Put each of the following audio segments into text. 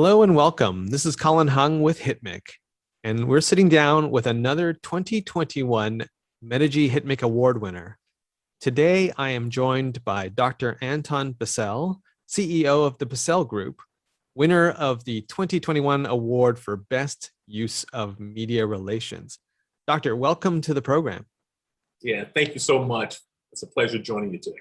Hello and welcome. This is Colin Hung with HitMic, and we're sitting down with another 2021 Medici HitMic Award winner. Today, I am joined by Dr. Anton Bizzell, CEO of the Bizzell Group, winner of the 2021 award for Best Use of Media Relations. Doctor, welcome to the program. Yeah, thank you so much. It's a pleasure joining you today.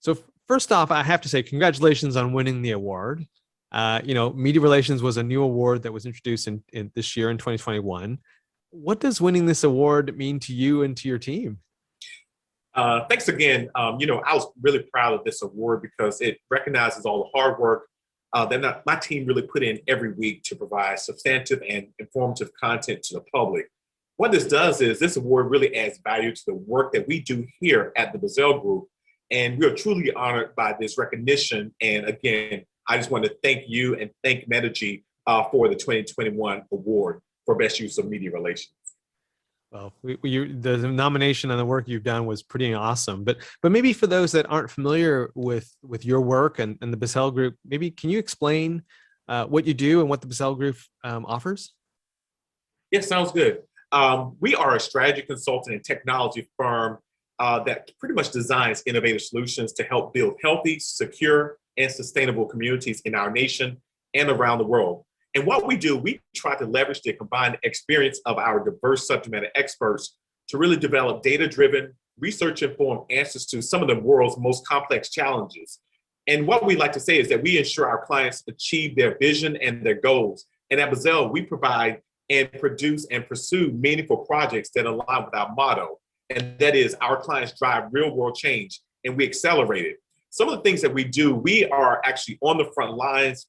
So first off, I have to say congratulations on winning the award. Media relations was a new award that was introduced in this year in 2021. What does winning this award mean to you and to your team? Thanks again. I was really proud of this award because it recognizes all the hard work that my team really put in every week to provide substantive and informative content to the public. What this does is this award really adds value to the work that we do here at the Bizzell Group. And we are truly honored by this recognition. And again, I just want to thank you and thank Medici for the 2021 award for Best Use of Media Relations. Well, the nomination and the work you've done was pretty awesome. But maybe for those that aren't familiar with your work and the Bizzell Group, maybe can you explain what you do and what the Bizzell Group offers? Yeah, sounds good. We are a strategy consulting and technology firm that pretty much designs innovative solutions to help build healthy, secure, and sustainable communities in our nation and around the world. And what we do, we try to leverage the combined experience of our diverse subject matter experts to really develop data-driven, research-informed answers to some of the world's most complex challenges. And what we like to say is that we ensure our clients achieve their vision and their goals. And at Bizzell, we provide and produce and pursue meaningful projects that align with our motto. And that is, our clients drive real-world change, and we accelerate it. Some of the things that we do, we are actually on the front lines,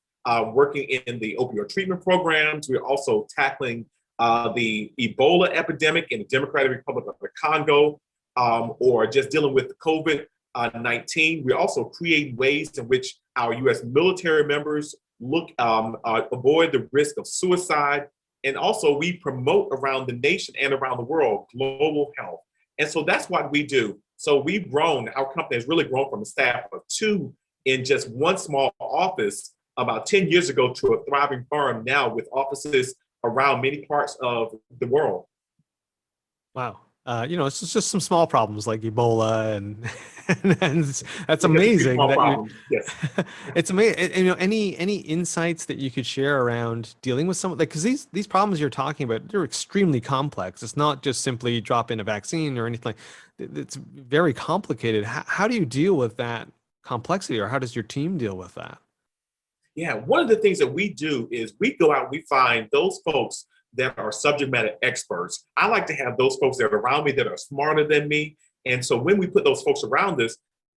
working in the opioid treatment programs. We're also tackling the Ebola epidemic in the Democratic Republic of the Congo, or just dealing with COVID-19. We also create ways in which our U.S. military members avoid the risk of suicide. And also we promote around the nation and around the world global health. And so that's what we do. So we've grown, our company has really grown from a staff of 2 in just one small office about 10 years ago to a thriving firm now with offices around many parts of the world. Wow. It's just some small problems like Ebola and that's amazing. Yes. It's amazing. Any insights that you could share around dealing with some, like, because these problems you're talking about, they're extremely complex. It's not just simply drop in a vaccine or anything. It's very complicated. How do you deal with that complexity, or how does your team deal with that? Yeah, one of the things that we do is we go out, we find those folks that are subject matter experts. I like to have those folks that are around me that are smarter than me. And so when we put those folks around us,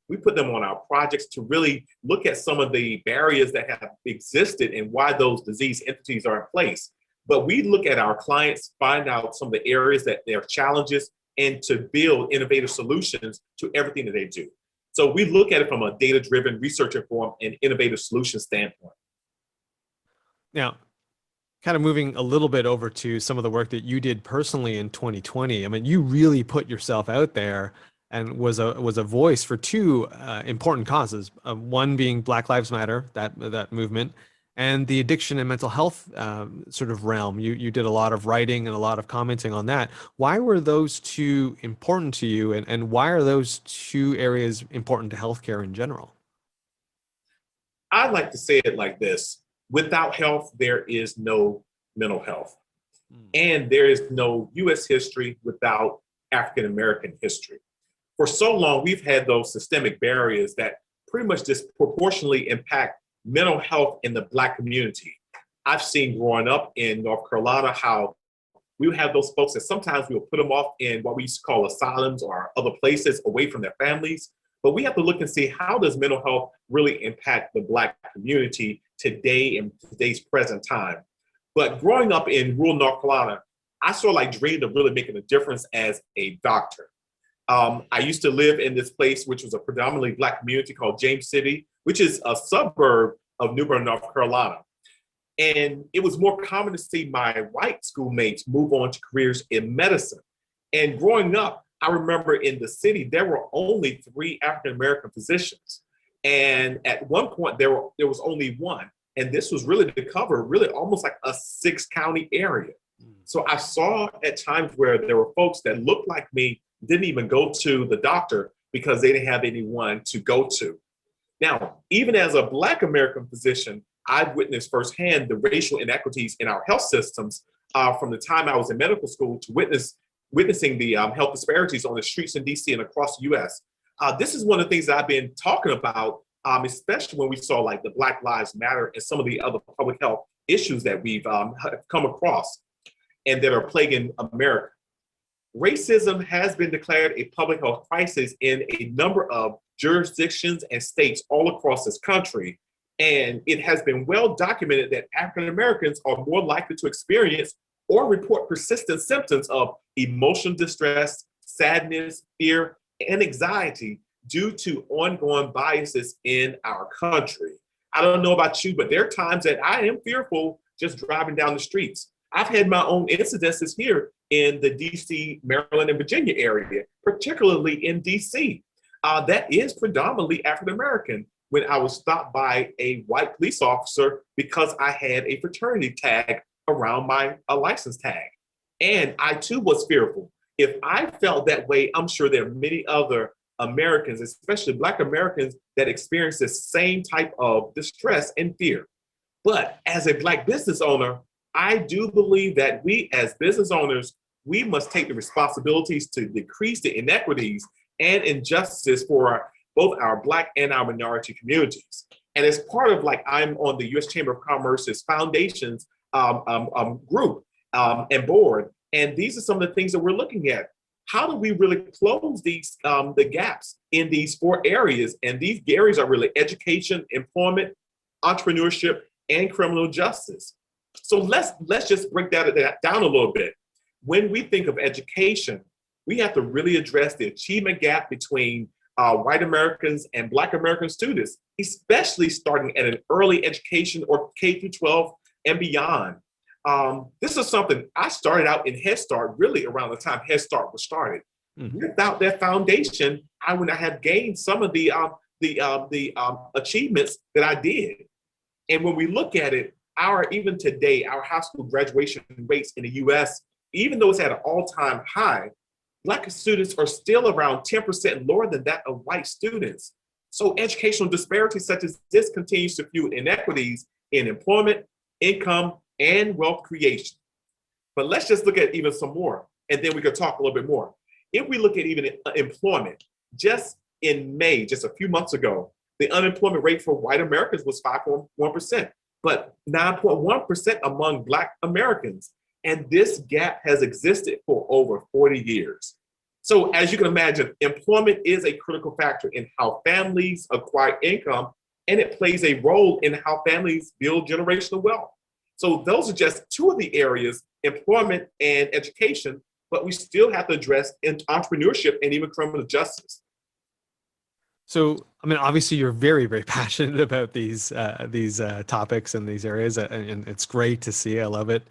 we put them on our projects to really look at some of the barriers that have existed and why those disease entities are in place. But we look at our clients, find out some of the areas that there are challenges, and to build innovative solutions to everything that they do. So we look at it from a data-driven, research-informed, and innovative solution standpoint. Now, kind of moving a little bit over to some of the work that you did personally in 2020. I mean, you really put yourself out there and was a voice for 2 important causes. One being Black Lives Matter, that movement, and the addiction and mental health sort of realm. You did a lot of writing and a lot of commenting on that. Why were those 2 important to you, and why are those 2 areas important to healthcare in general? I like to say it like this. Without health, there is no mental health. And there is no U.S. history without African-American history. For so long, we've had those systemic barriers that pretty much disproportionately impact mental health in the Black community. I've seen growing up in North Carolina how we would have those folks that sometimes we would put them off in what we used to call asylums or other places away from their families. But we have to look and see, how does mental health really impact the Black community today in today's present time? But growing up in rural North Carolina, I sort of like dreamed of really making a difference as a doctor. I used to live in this place, which was a predominantly Black community called James City, which is a suburb of New Bern, North Carolina. And it was more common to see my white schoolmates move on to careers in medicine. And growing up, I remember in the city, there were only 3 African-American physicians. And at one point, there was only one. And this was really to cover really almost like a 6-county area. So I saw at times where there were folks that looked like me, didn't even go to the doctor because they didn't have anyone to go to. Now, even as a Black American physician, I've witnessed firsthand the racial inequities in our health systems from the time I was in medical school to witnessing the health disparities on the streets in DC and across the US. This is one of the things that I've been talking about, especially when we saw like the Black Lives Matter and some of the other public health issues that we've come across and that are plaguing America. Racism has been declared a public health crisis in a number of jurisdictions and states all across this country. And it has been well documented that African Americans are more likely to experience or report persistent symptoms of emotional distress, sadness, fear, and anxiety due to ongoing biases in our country. I don't know about you, but there are times that I am fearful just driving down the streets. I've had my own incidences here in the DC, Maryland, and Virginia area, particularly in DC. That is predominantly African American when I was stopped by a white police officer because I had a fraternity tag around my license tag. And I too was fearful. If I felt that way, I'm sure there are many other Americans, especially Black Americans, that experience the same type of distress and fear. But as a Black business owner, I do believe that we as business owners, we must take the responsibilities to decrease the inequities and injustices for both our Black and our minority communities. And as part of like, I'm on the U.S. Chamber of Commerce's foundations group and board. And these are some of the things that we're looking at. How do we really close these the gaps in these 4 areas? And these areas are really education, employment, entrepreneurship, and criminal justice. So let's just break that down a little bit. When we think of education, we have to really address the achievement gap between white Americans and Black American students, especially starting at an early education or K through 12 and beyond. This is something I started out in Head Start really around the time Head Start was started. Mm-hmm. Without that foundation, I would not have gained some of the achievements that I did. And when we look at it, even today, our high school graduation rates in the US, even though it's at an all-time high, Black students are still around 10% lower than that of white students. So educational disparities such as this continues to fuel inequities in employment, income, and wealth creation. But let's just look at even some more, and then we could talk a little bit more. If we look at even employment, just in May, just a few months ago, the unemployment rate for white Americans was 5.1%, but 9.1% among Black Americans. And this gap has existed for over 40 years. So as you can imagine, employment is a critical factor in how families acquire income, and it plays a role in how families build generational wealth. So those are just 2 of the areas, employment and education, but we still have to address entrepreneurship and even criminal justice. So, I mean, obviously you're very, very passionate about these topics and these areas, and it's great to see. I love it.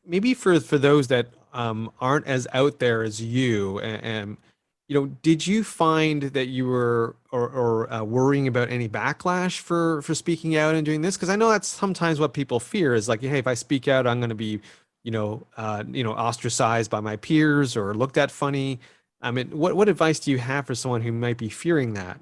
Maybe for those that aren't as out there as you, and you know, did you find that you were worrying about any backlash for speaking out and doing this? Because I know that's sometimes what people fear is like, hey, if I speak out, I'm going to be, ostracized by my peers or looked at funny. I mean, what advice do you have for someone who might be fearing that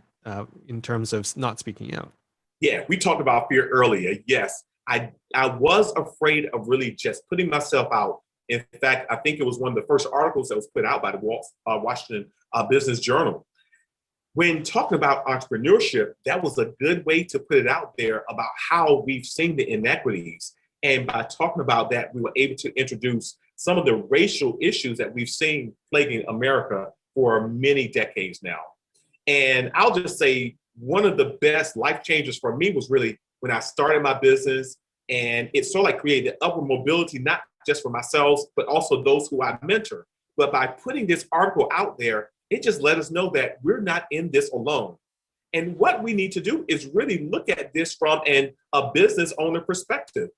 in terms of not speaking out? Yeah, we talked about fear earlier. Yes, I was afraid of really just putting myself out. In fact, I think it was one of the first articles that was put out by the Washington Business Journal. When talking about entrepreneurship, that was a good way to put it out there about how we've seen the inequities. And by talking about that, we were able to introduce some of the racial issues that we've seen plaguing America for many decades now. And I'll just say one of the best life changers for me was really when I started my business, and it sort of like created upward mobility, not just for myself, but also those who I mentor. But by putting this article out there, it just let us know that we're not in this alone. And what we need to do is really look at this from a business owner perspective.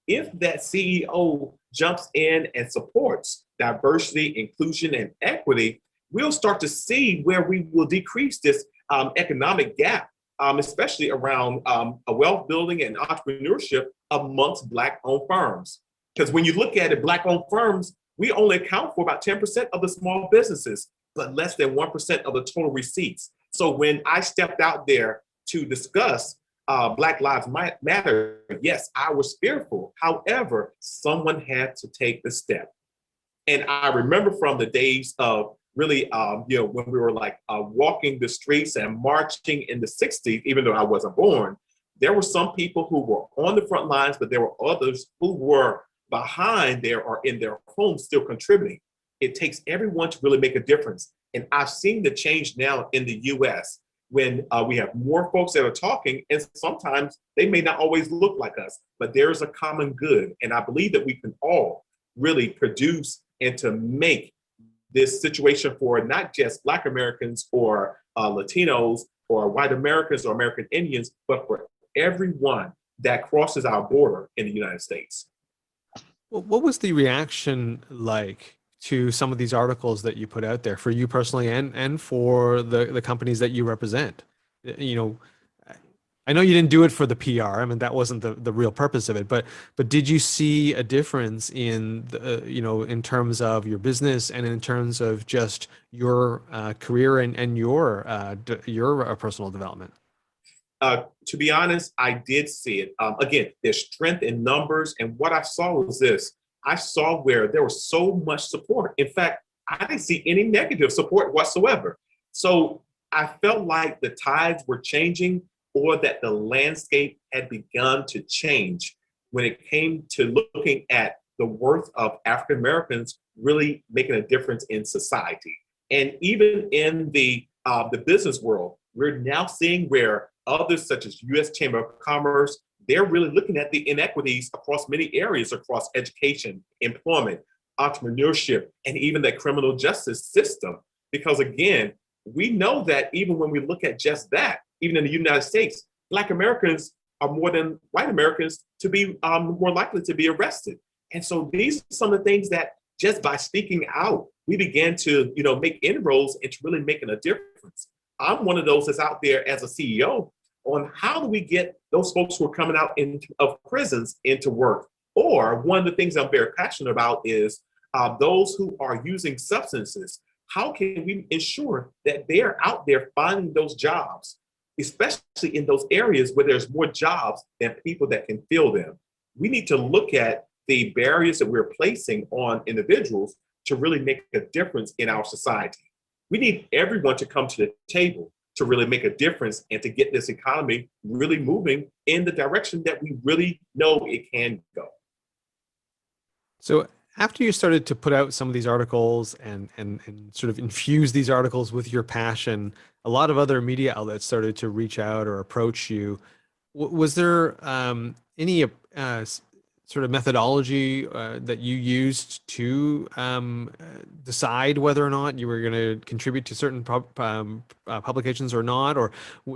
If that CEO jumps in and supports diversity, inclusion, and equity, we'll start to see where we will decrease this economic gap especially around a wealth building and entrepreneurship amongst Black-owned firms. Because when you look at it, Black-owned firms, we only account for about 10% of the small businesses, but less than 1% of the total receipts. So when I stepped out there to discuss Black Lives Matter, yes, I was fearful. However, someone had to take the step. And I remember from the days of really, when we were like walking the streets and marching in the 60s, even though I wasn't born, there were some people who were on the front lines, but there were others who were behind there or in their homes still contributing. It takes everyone to really make a difference. And I've seen the change now in the US when we have more folks that are talking, and sometimes they may not always look like us, but there is a common good. And I believe that we can all really produce and to make this situation for not just Black Americans or Latinos or white Americans or American Indians, but for everyone that crosses our border in the United States. What was the reaction like to some of these articles that you put out there for you personally and for the companies that you represent? You know, I know you didn't do it for the PR. I mean, that wasn't the real purpose of it, but did you see a difference in in terms of your business and in terms of just your career and your personal development? To be honest, I did see it. Again, there's strength in numbers. And what I saw was this. I saw where there was so much support. In fact, I didn't see any negative support whatsoever. So I felt like the tides were changing or that the landscape had begun to change when it came to looking at the worth of African Americans really making a difference in society. And even in the business world, we're now seeing where others such as U.S. Chamber of Commerce, they're really looking at the inequities across many areas, across education, employment, entrepreneurship, and even the criminal justice system. Because again, we know that even when we look at just that, even in the United States, Black Americans are more than white Americans to be more likely to be arrested. And so these are some of the things that just by speaking out, we began to make inroads into really making a difference. I'm one of those that's out there as a CEO on how do we get those folks who are coming out of prisons into work. Or one of the things I'm very passionate about is those who are using substances. How can we ensure that they're out there finding those jobs, especially in those areas where there's more jobs than people that can fill them? We need to look at the barriers that we're placing on individuals to really make a difference in our society. We need everyone to come to the table to really make a difference and to get this economy really moving in the direction that we really know it can go. So after you started to put out some of these articles and sort of infuse these articles with your passion, a lot of other media outlets started to reach out or approach you. Was there any sort of methodology that you used to decide whether or not you were going to contribute to certain publications or not? Or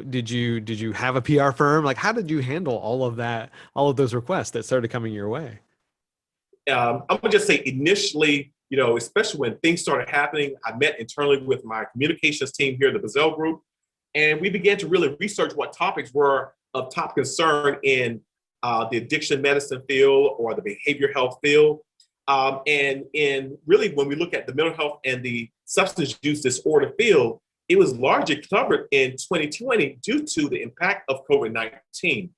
did you have a PR firm? Like, how did you handle all of that, all of those requests that started coming your way? I'm gonna just say initially, especially when things started happening, I met internally with my communications team here at the Bizzell Group, and we began to really research what topics were of top concern in the addiction medicine field or the behavioral health field. And really, when we look at the mental health and the substance use disorder field, it was largely covered in 2020 due to the impact of COVID-19.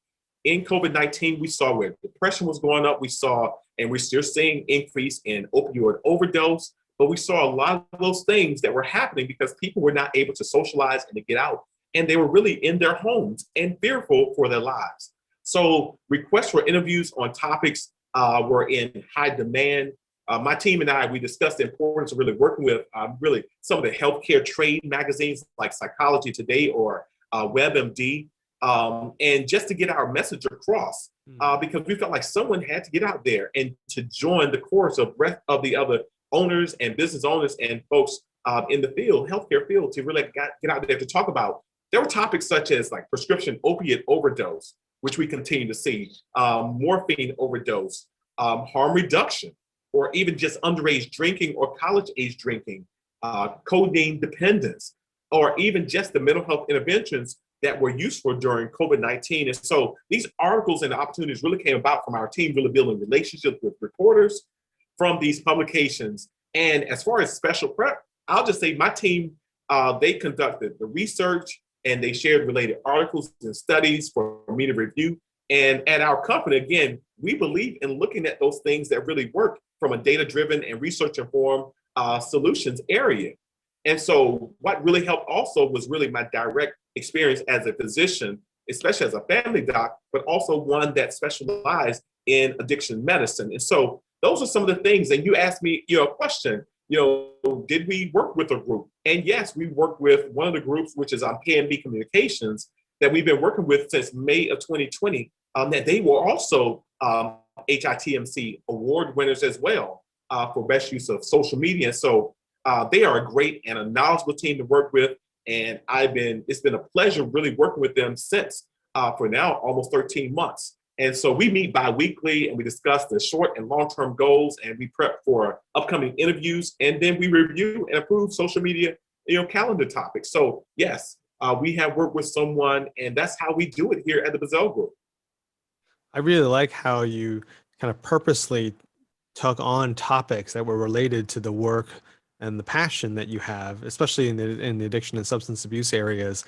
In COVID-19, we saw where depression was going up. We saw, and we're still seeing increase in opioid overdose, but we saw a lot of those things that were happening because people were not able to socialize and to get out. And they were really in their homes and fearful for their lives. So requests for interviews on topics were in high demand. My team and I, we discussed the importance of really working with really some of the healthcare trade magazines like Psychology Today or WebMD, and just to get our message across, because we felt like someone had to get out there and to join the chorus of the other owners and business owners and folks in the field, healthcare field, to really get out there to talk about. There were topics such as like prescription opiate overdose, which we continue to see, morphine overdose, harm reduction, or even just underage drinking or college age drinking, codeine dependence, or even just the mental health interventions that were useful during COVID-19. And so these articles and opportunities really came about from our team really building relationships with reporters from these publications. And as far as special prep, I'll just say my team, they conducted the research and they shared related articles and studies for me to review. And at our company, again, we believe in looking at those things that really work from a data-driven and research-informed solutions area. And so what really helped also was really my direct experience as a physician, especially as a family doc, but also one that specialized in addiction medicine. And so those are some of the things. And you asked me, a question, did we work with a group? And yes, we worked with one of the groups, which is P&B Communications, that we've been working with since May of 2020, that they were also HITMC award winners as well for best use of social media. So they are a great and a knowledgeable team to work with. And it's been a pleasure really working with them since for now almost 13 months. And so we meet bi-weekly and we discuss the short and long-term goals and we prep for upcoming interviews and then we review and approve social media, calendar topics. So yes, we have worked with someone and that's how we do it here at the Bizzell Group. I really like how you kind of purposely took on topics that were related to the work and the passion that you have, especially in the addiction and substance abuse areas,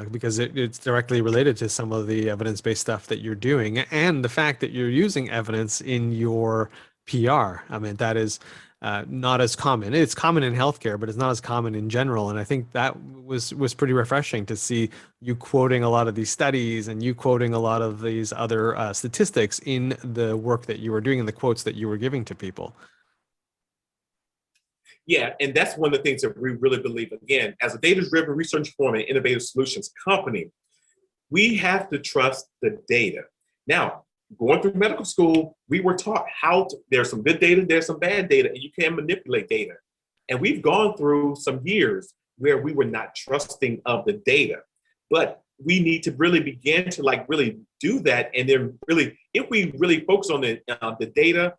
because it's directly related to some of the evidence-based stuff that you're doing and the fact that you're using evidence in your PR. I mean, that is not as common. It's common in healthcare, but it's not as common in general. And I think that was pretty refreshing to see you quoting a lot of these studies and you quoting a lot of these other statistics in the work that you were doing and the quotes that you were giving to people. Yeah, and that's one of the things that we really believe, again, as a data-driven research informed and innovative solutions company, we have to trust the data. Now, going through medical school, we were taught there's some good data, there's some bad data, and you can manipulate data. And we've gone through some years where we were not trusting of the data. But we need to really begin to really do that. And then really, if we really focus on the data,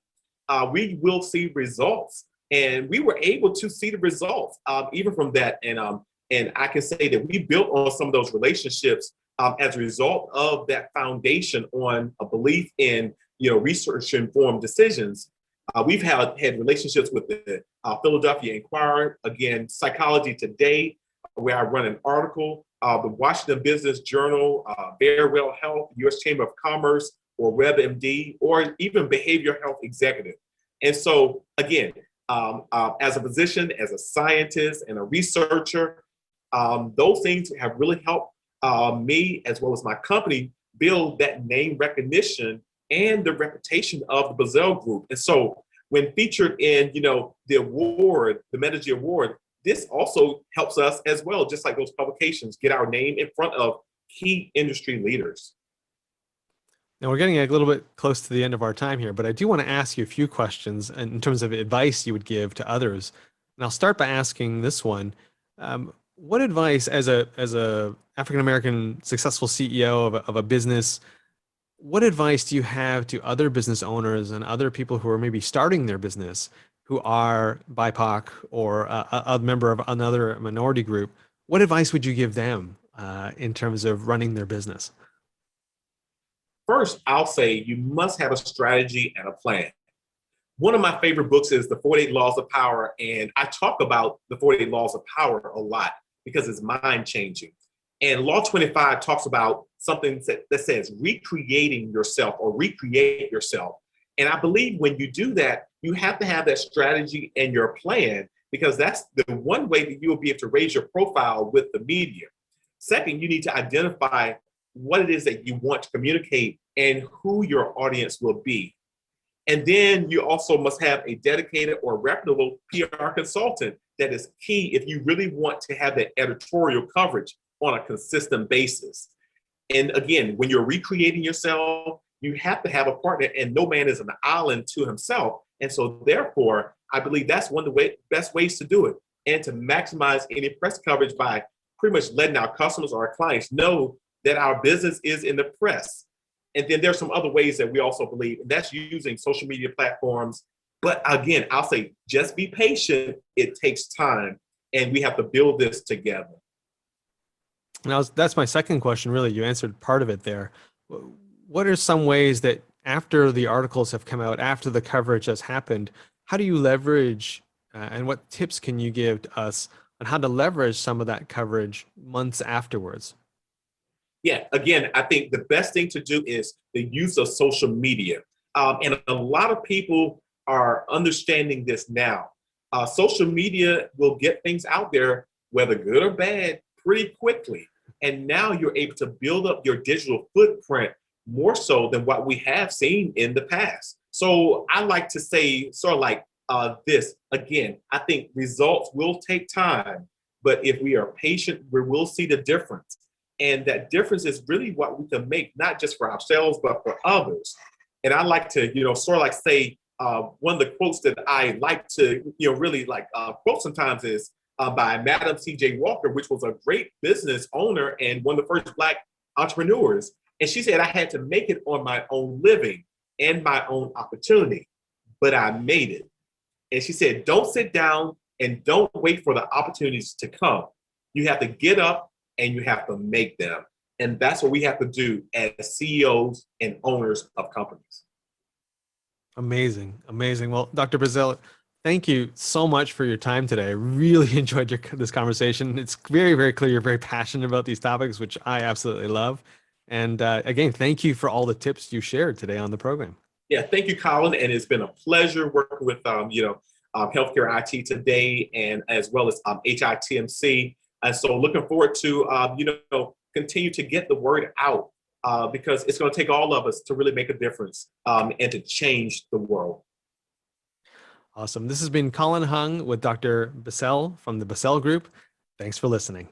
we will see results. And we were able to see the results even from that. And I can say that we built on some of those relationships as a result of that foundation on a belief in research-informed decisions. We've had relationships with the Philadelphia Inquirer, again, Psychology Today, where I run an article, the Washington Business Journal, Verywell Health, U.S. Chamber of Commerce, or WebMD, or even Behavioral Health Executive. And so, again, as a physician, as a scientist, and a researcher, those things have really helped me as well as my company build that name recognition and the reputation of the Bizzell Group. And so when featured in, the award, the Medici Award, this also helps us as well, just like those publications, get our name in front of key industry leaders. Now we're getting a little bit close to the end of our time here, but I do want to ask you a few questions in terms of advice you would give to others. And I'll start by asking this one. What advice as a African-American successful CEO of a business, what advice do you have to other business owners and other people who are maybe starting their business who are BIPOC or a member of another minority group? What advice would you give them in terms of running their business? First, I'll say you must have a strategy and a plan. One of my favorite books is The 48 Laws of Power, and I talk about the 48 Laws of Power a lot because it's mind-changing. And Law 25 talks about something that says recreating yourself or recreate yourself. And I believe when you do that, you have to have that strategy and your plan because that's the one way that you will be able to raise your profile with the media. Second, you need to identify what it is that you want to communicate and who your audience will be. And then you also must have a dedicated or reputable PR consultant that is key if you really want to have that editorial coverage on a consistent basis. And again, when you're recreating yourself, you have to have a partner, and no man is an island to himself. And so therefore, I believe that's one of the best ways to do it and to maximize any press coverage by pretty much letting our customers or our clients know that our business is in the press. And then there's some other ways that we also believe, and that's using social media platforms. But again, I'll say just be patient. It takes time, and we have to build this together. And that's my second question, really. You answered part of it there. What are some ways that after the articles have come out, after the coverage has happened, how do you leverage, and what tips can you give to us on how to leverage some of that coverage months afterwards? Yeah, again, I think the best thing to do is the use of social media. And a lot of people are understanding this now. Social media will get things out there, whether good or bad, pretty quickly. And now you're able to build up your digital footprint more so than what we have seen in the past. So I like to say, sort of like this again, I think results will take time, but if we are patient, we will see the difference. And that difference is really what we can make, not just for ourselves, but for others. And I like to, sort of like say, one of the quotes that I like to, really like quote sometimes is by Madam C.J. Walker, which was a great business owner and one of the first Black entrepreneurs. And she said, I had to make it on my own living and my own opportunity, but I made it. And she said, don't sit down and don't wait for the opportunities to come. You have to get up and you have to make them. And that's what we have to do as CEOs and owners of companies. Amazing. Amazing. Well, Dr. Bizzell, thank you so much for your time today. I really enjoyed this conversation. It's very, very clear you're very passionate about these topics, which I absolutely love. And again, thank you for all the tips you shared today on the program. Yeah, thank you, Colin. And it's been a pleasure working with, healthcare IT today and as well as HITMC. And so looking forward to, continue to get the word out because it's going to take all of us to really make a difference and to change the world. Awesome. This has been Colin Hung with Dr. Bizzell from the Bizzell Group. Thanks for listening.